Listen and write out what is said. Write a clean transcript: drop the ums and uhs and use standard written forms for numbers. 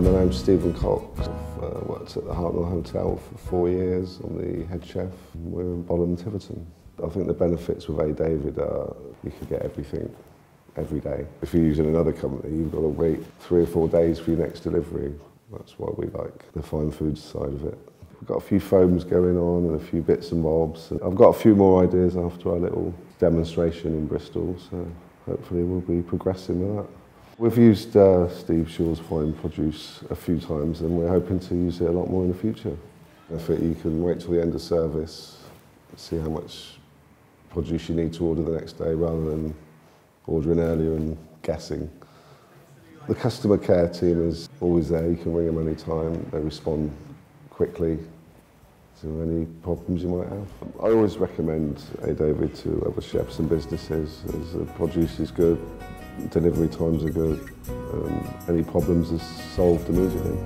My name's Stephen Cox. I've worked at the Hartnell Hotel for 4 years. I'm the head chef. We're in Bolham, Tiverton. I think the benefits with A. David are you can get everything every day. If you're using another company, you've got to wait 3 or 4 days for your next delivery. That's why we like the fine foods side of it. We've got a few foams going on and a few bits and bobs. And I've got a few more ideas after our little demonstration in Bristol, so hopefully we'll be progressing with that. We've used Steve Shaw's fine produce a few times and we're hoping to use it a lot more in the future. If you can wait till the end of service, see how much produce you need to order the next day rather than ordering earlier and guessing. The customer care team is always there. You can ring them any time. They respond quickly to any problems you might have. I always recommend A. David to other chefs and businesses as the produce is good, delivery times are good, any problems are solved immediately.